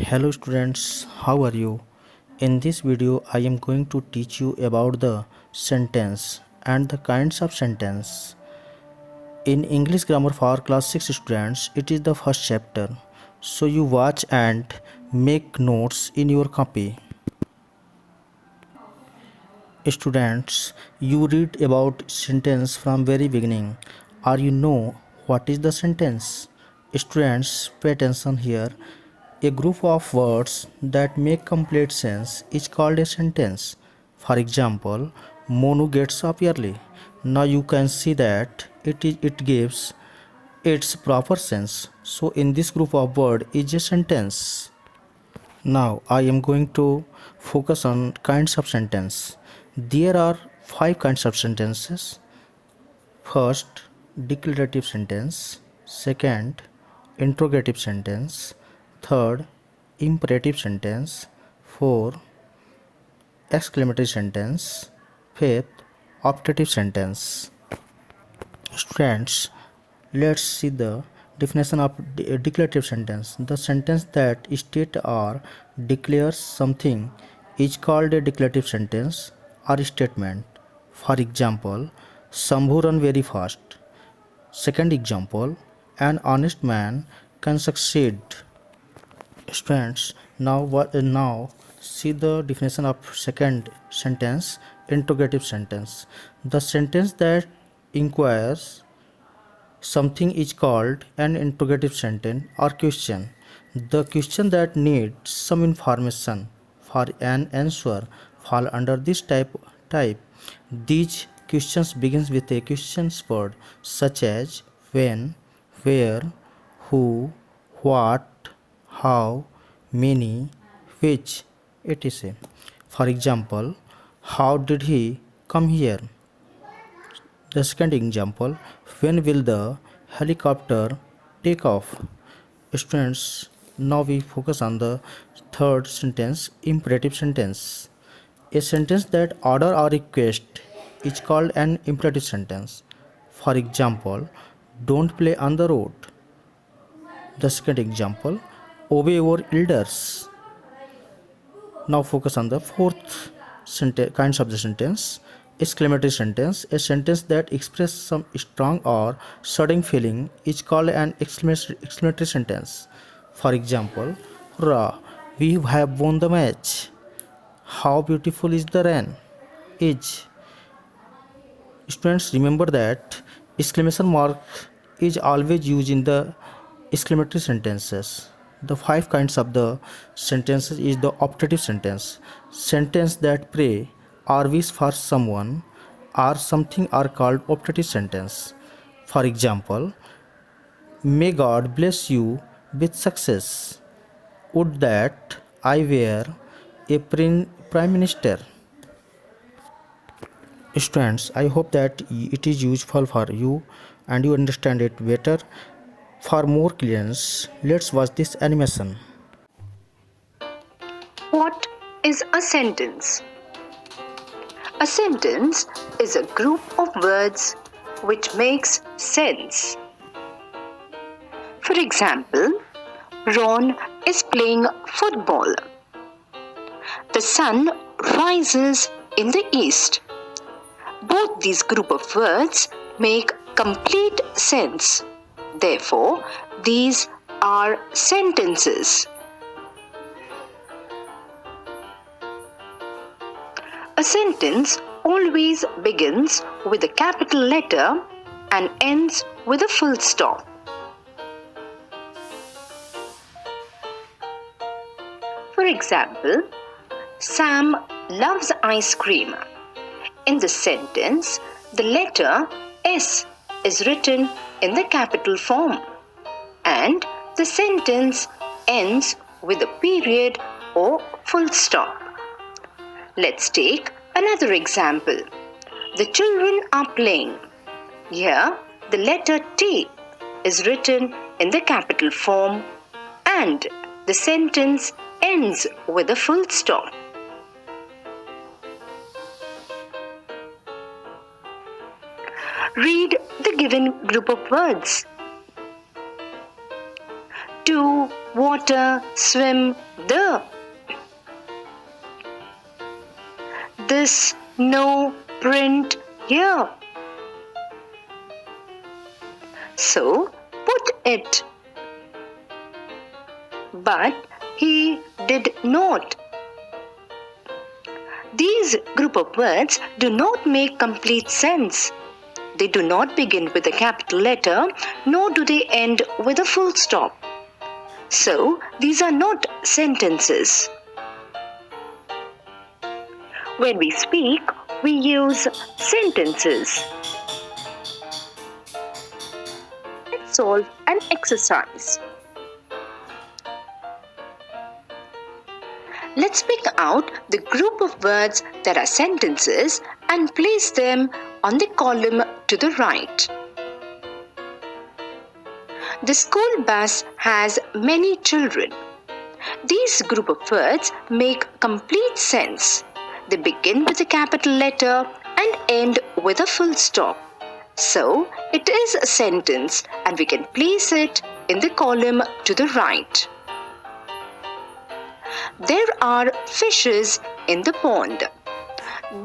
Hello students, how are you? In this video I am going to teach you about the sentence and the kinds of sentence. In English grammar for class 6 students, it is the first chapter. So you watch and make notes in your copy. Students, you read about sentence from very beginning. Or you know what is the sentence? Students, pay attention here. A group of words that make complete sense is called a sentence. For example, Monu gets up early. Now you can see that it gives its proper sense. So in this group of word is a sentence. Now I am going to focus on kinds of sentence. There are 5 kinds of sentences. First, declarative sentence. Second, interrogative sentence. Third, imperative sentence. Fourth, exclamatory sentence. Fifth, optative sentence. Students, let's see the definition of declarative sentence. The sentence that states or declares something is called a declarative sentence or statement. For example, Shambhu run very fast. Second example, an honest man can succeed. Students, now see the definition of second sentence, interrogative sentence. The sentence that inquires something is called an interrogative sentence or question. The question that needs some information for an answer fall under this type. These questions begins with a questions word such as when, where, who, what, how, many, which, etc. For example, how did he come here? The second example, when will the helicopter take off? Students, now we focus on the third sentence, imperative sentence. A sentence that order or request is called an imperative sentence. For example, don't play on the road. The second example, obey your elders. Now focus on the fourth kinds of the sentence, exclamatory sentence. A sentence that expresses some strong or sudden feeling is called an exclamatory sentence. For example, hurrah, we have won the match. How beautiful is the rain? Is. Students, remember that exclamation mark is always used in the exclamatory sentences. The 5 kinds of the sentences is the optative sentence. Sentence that pray or wish for someone or something are called optative sentence. For example, may God bless you with success. Would that I were a prime minister. Students, I hope that it is useful for you and you understand it better. For more clearness, let's watch this animation. What is a sentence? A sentence is a group of words which makes sense. For example, Ron is playing football. The sun rises in the east. Both these group of words make complete sense. Therefore, these are sentences. A sentence always begins with a capital letter and ends with a full stop. For example, Sam loves ice cream. In the sentence, the letter S is written in the capital form and the sentence ends with a period or full stop. Let's take another example. The children are playing. Here, the letter T is written in the capital form and the sentence ends with a full stop. Read the given group of words. To water, swim, the. This, no, print, here. So, put it. But he did not. These group of words do not make complete sense. They do not begin with a capital letter, nor do they end with a full stop. So, these are not sentences. When we speak, we use sentences. Let's solve an exercise. Let's pick out the group of words that are sentences and place them on the column to the right. The school bus has many children. These group of words make complete sense. They begin with a capital letter and end with a full stop. So, it is a sentence and we can place it in the column to the right. There are fishes in the pond.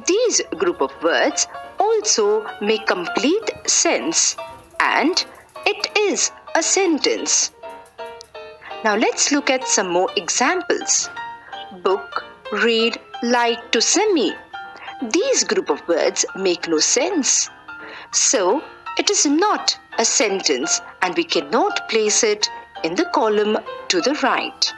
These group of words also make complete sense and it is a sentence. Now let's look at some more examples. Book, read, like to semi. These group of words make no sense. So it is not a sentence and we cannot place it in the column to the right.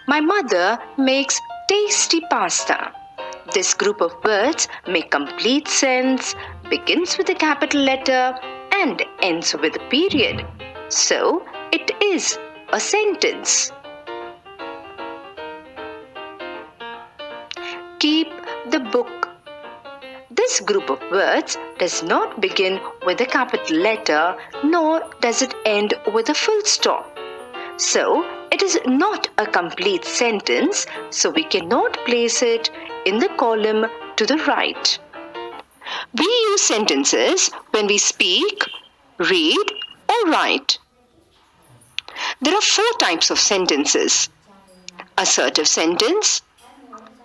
My mother makes tasty pasta. This group of words make complete sense, begins with a capital letter and ends with a period. So, it is a sentence. Keep the book. This group of words does not begin with a capital letter nor does it end with a full stop. So, it is not a complete sentence, so we cannot place it in the column to the right. We use sentences when we speak, read, or write. There are 4 types of sentences: assertive sentence,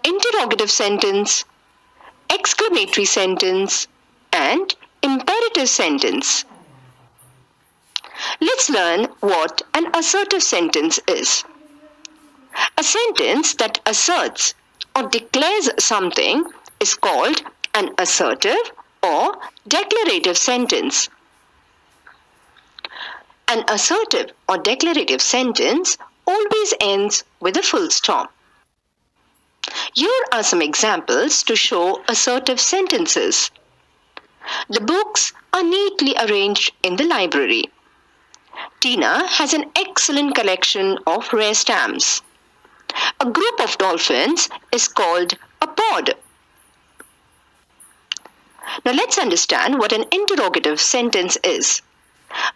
interrogative sentence, exclamatory sentence, and imperative sentence. Let's learn what an assertive sentence is. A sentence that asserts or declares something is called an assertive or declarative sentence. An assertive or declarative sentence always ends with a full stop. Here are some examples to show assertive sentences. The books are neatly arranged in the library. Tina has an excellent collection of rare stamps. A group of dolphins is called a pod. Now let's understand what an interrogative sentence is.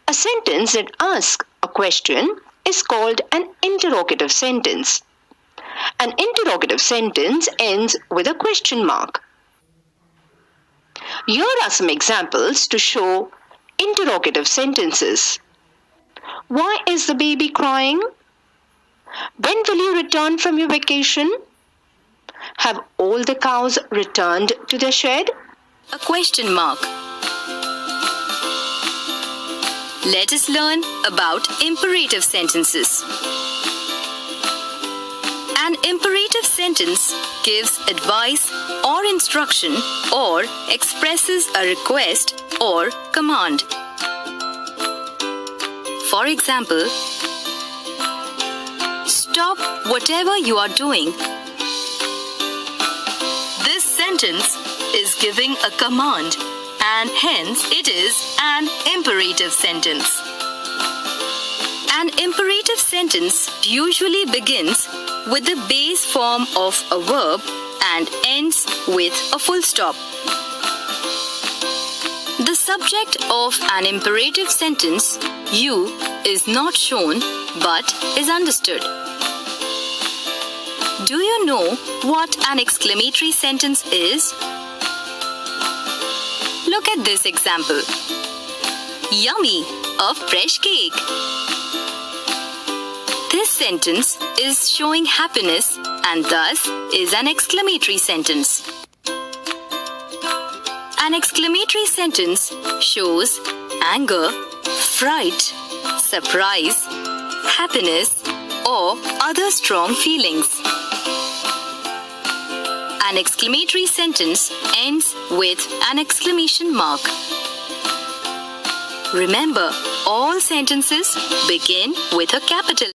A sentence that asks a question is called an interrogative sentence. An interrogative sentence ends with a question mark. Here are some examples to show interrogative sentences. Why is the baby crying? When will you return from your vacation? Have all the cows returned to their shed? A question mark. Let us learn about imperative sentences. An imperative sentence gives advice or instruction or expresses a request or command. For example, stop whatever you are doing. This sentence is giving a command and hence it is an imperative sentence. An imperative sentence usually begins with the base form of a verb and ends with a full stop. The subject of an imperative sentence, you, is not shown but is understood. Do you know what an exclamatory sentence is? Look at this example. Yummy, a fresh cake. This sentence is showing happiness and thus is an exclamatory sentence. An exclamatory sentence shows anger, fright, surprise, happiness, or other strong feelings. An exclamatory sentence ends with an exclamation mark. Remember, all sentences begin with a capital